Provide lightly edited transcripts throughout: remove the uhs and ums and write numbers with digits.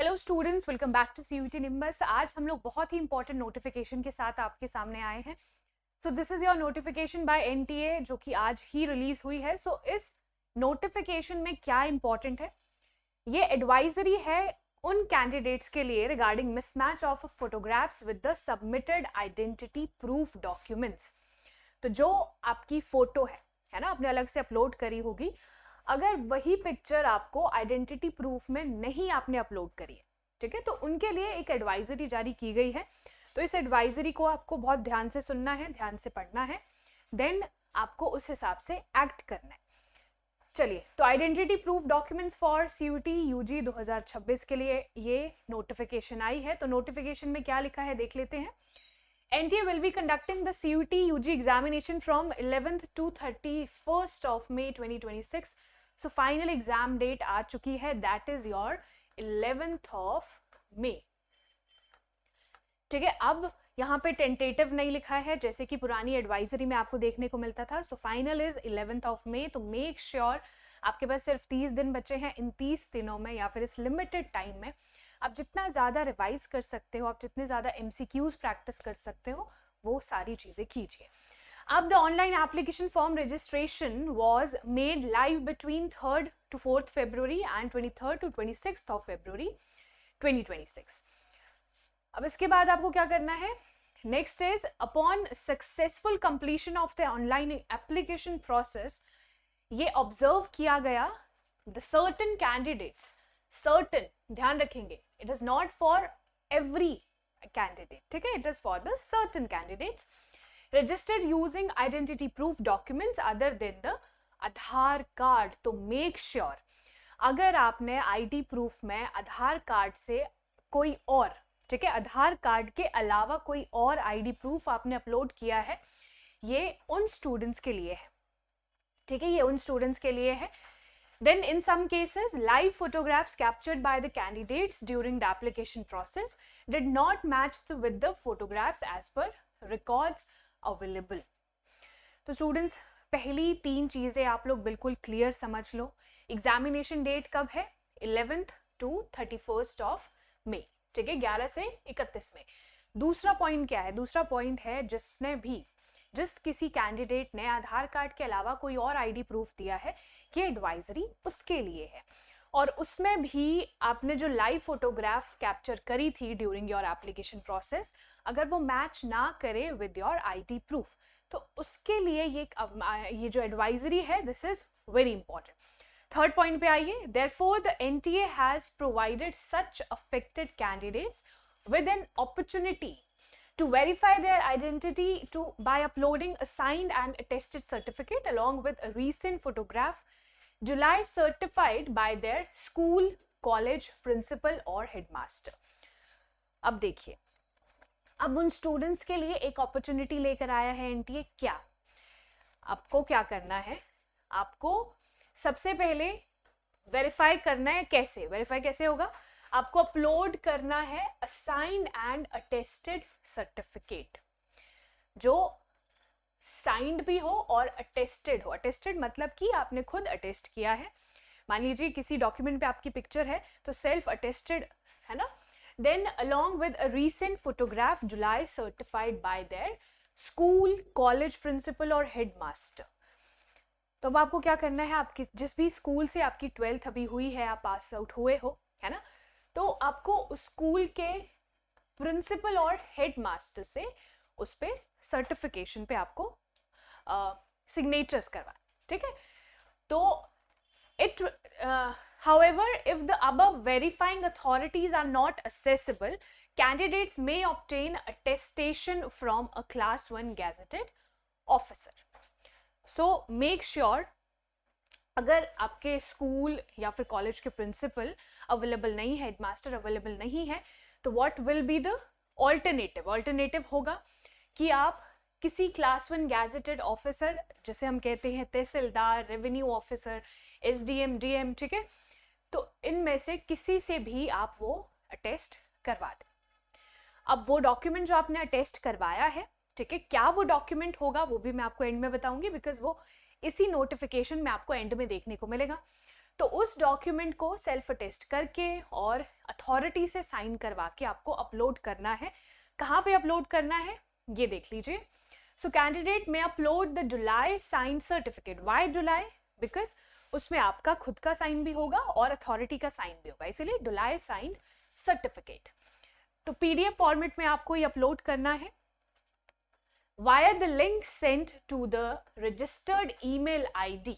Hello students, welcome back to CUET Nimbus. आज हम लोग बहुत ही इंपॉर्टेंट नोटिफिकेशन के साथ आपके सामने आए हैं। So this is your notification by NTA जो कि आज ही रिलीज हुई है। सो इस नोटिफिकेशन में क्या इंपॉर्टेंट है, ये एडवाइजरी है उन कैंडिडेट्स के लिए regarding mismatch of photographs with the submitted identity proof documents. तो जो आपकी फोटो है ना, आपने अलग से अपलोड करी होगी, अगर वही पिक्चर आपको आइडेंटिटी प्रूफ में नहीं आपने अपलोड करी है, ठीक है, तो उनके लिए एक एडवाइजरी जारी की गई है। तो इस एडवाइजरी को आपको बहुत ध्यान से सुनना है, ध्यान से पढ़ना है, देन आपको उस हिसाब से एक्ट करना है। चलिए, तो identity proof documents for CUET UG 2026 के लिए ये नोटिफिकेशन आई है। तो नोटिफिकेशन में क्या लिखा है देख लेते हैं। NTA will be conducting the CUT UG examination from 11th to 31st of May 2026. So final exam date आ चुकी है, that is your 11th of May. ठीक है, अब यहाँ पे टेंटेटिव नहीं लिखा है जैसे कि पुरानी एडवाइजरी में आपको देखने को मिलता था। So final is 11th of May. तो मेक श्योर आपके पास सिर्फ 30 दिन बचे हैं। इन 30 दिनों में या फिर इस लिमिटेड टाइम में आप जितना ज़्यादा रिवाइज कर सकते हो, आप जितने ज़्यादा MCQs प्रैक्टिस कर सकते हो, वो सारी चीज़ें कीजिए। अब the online application form registration was made live between 3rd to 4th February and 23rd to 26th of February 2026। अब इसके बाद आपको क्या करना है, next is upon successful completion of the online application process, ये ऑब्जर्व किया गया द सर्टन कैंडिडेट्स, सर्टन ध्यान रखेंगे, it is not for every candidate, ठीक है, it is for the certain candidates registered using identity proof documents other than the Aadhaar card. तो make sure अगर आपने आईडी प्रूफ में आधार कार्ड से कोई और, ठीक है, आधार कार्ड के अलावा कोई और आईडी प्रूफ आपने अपलोड किया है, ये उन स्टूडेंट्स के लिए है, ठीक है, ये उन स्टूडेंट्स के लिए है। Then in some cases, live photographs captured by the candidates during the application process did not match with the photographs as per records available. तो स्टूडेंट्स, पहली 3 चीज़ें आप लोग बिल्कुल क्लियर समझ लो। एग्जामिनेशन डेट कब है, 11th to 31st of May, ठीक है, 11 से 31 में। दूसरा पॉइंट क्या है, दूसरा पॉइंट है जिस किसी कैंडिडेट ने आधार कार्ड के अलावा कोई और आईडी प्रूफ दिया है, ये एडवाइजरी उसके लिए है। और उसमें भी आपने जो लाइव फोटोग्राफ कैप्चर करी थी ड्यूरिंग योर एप्लीकेशन प्रोसेस, अगर वो मैच ना करे विद योर आईडी प्रूफ, तो उसके लिए ये जो एडवाइजरी है, this is very important. Third point पे आइए, therefore the NTA has provided such affected candidates with an opportunity to verify their identity by uploading a signed and attested certificate along with a recent photograph July certified by their school, college, principal or headmaster। अब देखिए, अब उन students के लिए एक opportunity लेकर आया है NTA। क्या आपको क्या करना है, आपको सबसे पहले वेरीफाई करना है। कैसे वेरीफाई कैसे होगा, आपको अपलोड करना है असाइंड एंड अटेस्टेड सर्टिफिकेट, जो साइंड भी हो और अटेस्टेड हो। अटेस्टेड मतलब कि आपने खुद अटेस्ट किया है। मान लीजिए किसी डॉक्यूमेंट पे आपकी पिक्चर है तो सेल्फ अटेस्टेड है ना। Then along with a recent photograph duly certified by their school, college principal और हेडमास्टर। तो अब आपको क्या करना है, आपकी जिस भी स्कूल से आपकी 12th अभी हुई है, आप पास आउट हुए हो, है ना, तो आपको उस स्कूल के प्रिंसिपल और हेडमास्टर से उस पे सर्टिफिकेशन पे आपको सिग्नेचर्स करवाना, ठीक है। तो it however, if the above verifying authorities are not accessible, candidates may obtain attestation from a class 1 gazetted officer. So make sure अगर आपके स्कूल या फिर कॉलेज के प्रिंसिपल अवेलेबल नहीं है, हेडमास्टर अवेलेबल नहीं है, तो what will be the alternative. Alternative होगा कि आप किसी क्लास 1 गैजेटेड ऑफिसर, जैसे हम कहते हैं तहसीलदार, रेवेन्यू ऑफिसर, SDM, DM, ठीक है, तो इनमें से किसी से भी आप वो अटेस्ट करवा दें। अब वो डॉक्यूमेंट जो आपने अटेस्ट करवाया है, ठीक है, क्या वो डॉक्यूमेंट होगा वो भी मैं आपको एंड में बताऊंगी, बिकॉज वो इसी नोटिफिकेशन में आपको एंड में देखने को मिलेगा। तो उस डॉक्यूमेंट को सेल्फ अटेस्ट करके और अथॉरिटी से साइन करवा के आपको अपलोड करना है। कहाँ पे अपलोड करना है ये देख लीजिए। सो कैंडिडेट में upload the duly sign certificate. Why duly? Because उसमें आपका खुद का साइन भी होगा और अथॉरिटी का साइन भी होगा, इसलिए जुलाई साइन सर्टिफिकेट। तो पीडीएफ फॉर्मेट में आपको ये अपलोड करना है via the link sent to the registered email ID.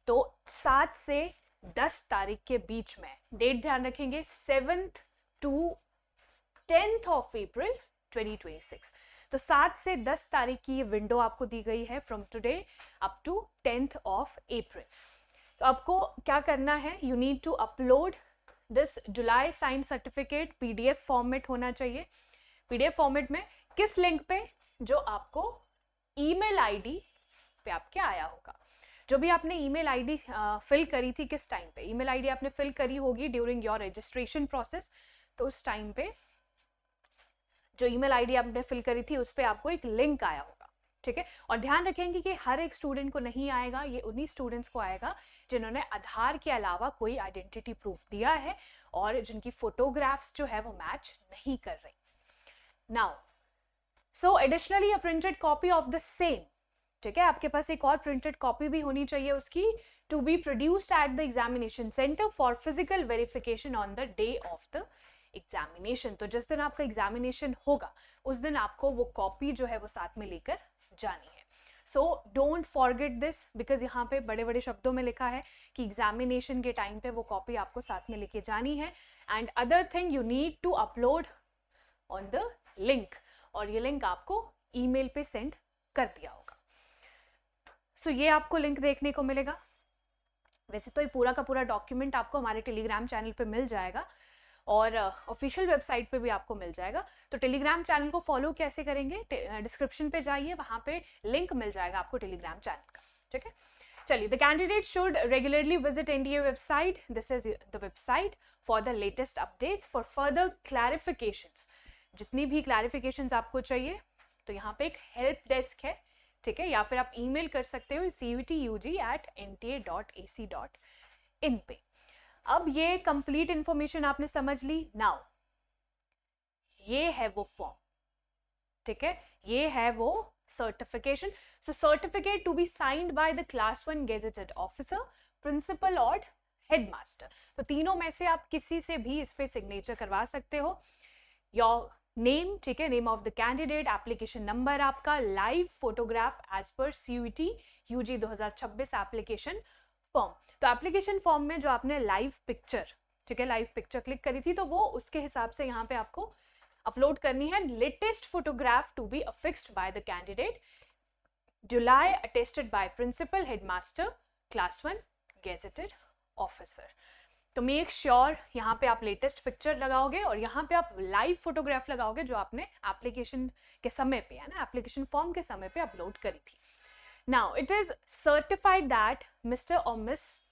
तो 7 से 10 तारीख के बीच में, डेट ध्यान रखेंगे 7th to 10th ऑफ अप्रैल 2026। तो 7 से 10 तारीख की ये विंडो आपको दी गई है from today up to 10th of April. तो आपको क्या करना है, you need to upload this duly sign certificate. PDF format होना चाहिए। पीडीएफ फॉर्मेट में किस लिंक पे? जो आपको ईमेल आईडी पे आपके आया होगा। जो भी आपने ईमेल आईडी फिल करी थी, किस टाइम पे ईमेल आईडी आपने फिल करी होगी ड्यूरिंग योर रजिस्ट्रेशन प्रोसेस, तो उस टाइम पे जो ईमेल आईडी आपने फिल करी थी उस पे आपको एक लिंक आया होगा, ठीक है। और ध्यान रखेंगे कि हर एक स्टूडेंट को नहीं आएगा, ये उन्हीं स्टूडेंट्स को आएगा जिन्होंने आधार के अलावा कोई आइडेंटिटी प्रूफ दिया है और जिनकी फोटोग्राफ्स जो है वो मैच नहीं कर रही। Now so additionally a printed copy of the same, ठीक है, आपके पास एक और प्रिंटेड कॉपी भी होनी चाहिए उसकी, to be produced at the examination centre for physical verification on the day of the examination. तो जिस दिन आपका एग्जामिनेशन होगा उस दिन आपको वो कॉपी जो है वो साथ में लेकर जानी है। So don't forget this, because यहाँ पे बड़े बड़े शब्दों में लिखा है कि एग्जामिनेशन के टाइम पे वो कॉपी आपको साथ में लेके जानी है। And other thing, you need to upload on the link, और ये लिंक आपको ईमेल पे सेंड कर दिया होगा। सो ये आपको लिंक देखने को मिलेगा। वैसे तो ये पूरा का पूरा डॉक्यूमेंट आपको हमारे टेलीग्राम चैनल पे मिल जाएगा और ऑफिशियल वेबसाइट पे भी आपको मिल जाएगा। तो टेलीग्राम चैनल को फॉलो कैसे करेंगे? डिस्क्रिप्शन पे जाइए, वहाँ पे लिंक मिल जाएगा आपको टेलीग्राम चैनल का, ठीक है। चलिए, the candidate should regularly visit NDA website. This is the website for the latest updates for further clarifications. जितनी भी क्लैरिफिकेशंस आपको चाहिए तो यहाँ पे एक हेल्प डेस्क है, ठीक है, या फिर आप ईमेल कर सकते हो cutug@nta.ac.in पे। अब ये कंप्लीट इंफॉर्मेशन आपने समझ ली। नाउ ये है वो फॉर्म, ठीक है, ये है वो certification. So certificate to be signed by the class 1 gazetted officer, principal और हेडमास्टर। तो तीनों में से आप किसी से भी इस पे सिग्नेचर करवा सकते हो। योर नेम, ठीक है, name of the candidate, application number आपका, live photograph as per CUET UG 2026 application form. तो एप्लीकेशन फॉर्म में जो आपने लाइव पिक्चर, ठीक है, लाइव पिक्चर क्लिक करी थी तो वो उसके हिसाब से यहाँ पे आपको अपलोड करनी है। Latest photograph to be affixed by the candidate, duly attested by principal, headmaster, class 1 gazetted officer. तो मेक श्योर यहाँ पे आप लेटेस्ट पिक्चर लगाओगे और यहाँ पे आप लाइव फोटोग्राफ लगाओगे जो आपने एप्लीकेशन के समय पे, है ना, एप्लीकेशन फॉर्म के समय पे अपलोड करी थी। Now it is certified that mister और मिस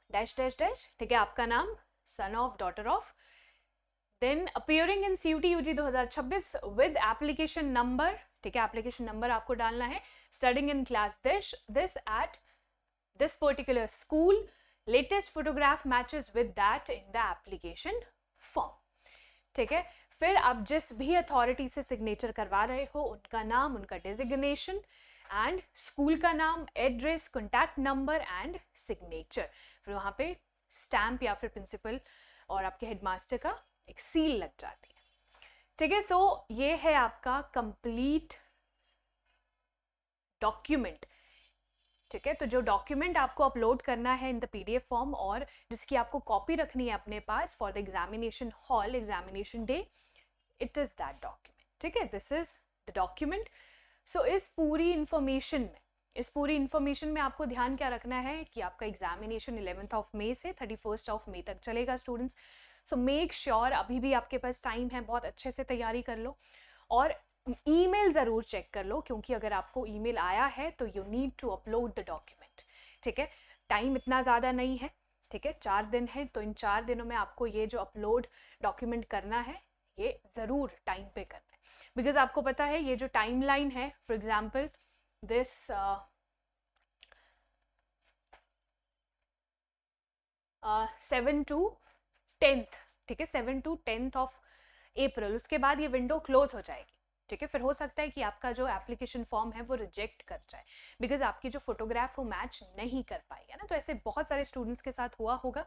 डैश डैश डैश, ठीक है, आपका नाम, son of, daughter of, then appearing in CUET UG 2026 with application number, ठीक है, एप्लीकेशन नंबर आपको डालना है, studying in class this at this particular school, latest photograph matches with that in the application form, ठीक है। फिर आप जिस भी अथॉरिटी से सिग्नेचर करवा रहे हो उनका नाम, उनका डेजिग्नेशन एंड स्कूल का नाम, address, contact number and signature. फिर वहाँ पे स्टैम्प या फिर प्रिंसिपल और आपके हेडमास्टर का एक सील लग जाती है, ठीक है। सो ये है आपका कंप्लीट डॉक्यूमेंट, ठीक है। तो जो डॉक्यूमेंट आपको अपलोड करना है इन द PDF फॉर्म और जिसकी आपको कॉपी रखनी है अपने पास for the examination hall, examination day, it is that document, ठीक है, this is the document. So इस पूरी इंफॉर्मेशन में आपको ध्यान क्या रखना है कि आपका एग्जामिनेशन 11th ऑफ मई से 31st ऑफ मई तक चलेगा स्टूडेंट्स। सो मेक श्योर अभी भी आपके पास टाइम है, बहुत अच्छे से तैयारी कर लो और ईमेल ज़रूर चेक कर लो, क्योंकि अगर आपको ईमेल आया है तो you need to upload the document, ठीक है। टाइम इतना ज़्यादा नहीं है, ठीक है, 4 दिन है, तो इन 4 दिनों में आपको ये जो अपलोड डॉक्यूमेंट करना है ये ज़रूर टाइम पे करना है, बिकॉज आपको पता है ये जो टाइमलाइन है, for example this 7 to 10th, ठीक है, 7 to 10th ऑफ अप्रैल, उसके बाद ये विंडो क्लोज हो जाएगी, ठीक है। फिर हो सकता है कि आपका जो एप्लीकेशन फॉर्म है वो रिजेक्ट कर जाए बिकॉज आपकी जो फोटोग्राफ वो मैच नहीं कर पाई है ना। तो ऐसे बहुत सारे स्टूडेंट्स के साथ हुआ होगा।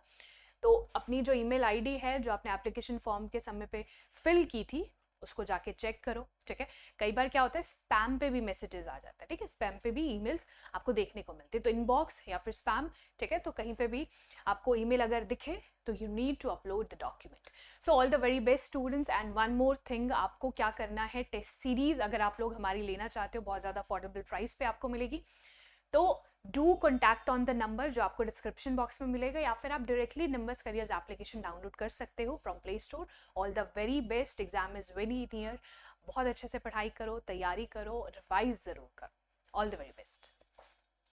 तो अपनी जो ईमेल आईडी है जो आपने एप्लीकेशन फॉर्म के समय पे फिल की थी उसको जाके चेक करो, ठीक है। कई बार क्या होता है स्पैम पे भी मैसेजेस आ जाता है, ठीक है, स्पैम पे भी ईमेल्स आपको देखने को मिलती है। तो इनबॉक्स या फिर स्पैम, ठीक है, तो कहीं पे भी आपको ईमेल अगर दिखे तो you need to upload the document. So all the very best students. And one more thing, आपको क्या करना है, टेस्ट सीरीज अगर आप लोग हमारी लेना चाहते हो बहुत ज़्यादा अफोर्डेबल प्राइस पे आपको मिलेगी, तो do contact on the number जो आपको डिस्क्रिप्शन बॉक्स में मिलेगा, या फिर आप directly nimbus careers application download कर सकते हो from play store. All the very best, exam is very near. बहुत अच्छे से पढ़ाई करो, तैयारी करो, रिवाइज जरूर करो। All the very best.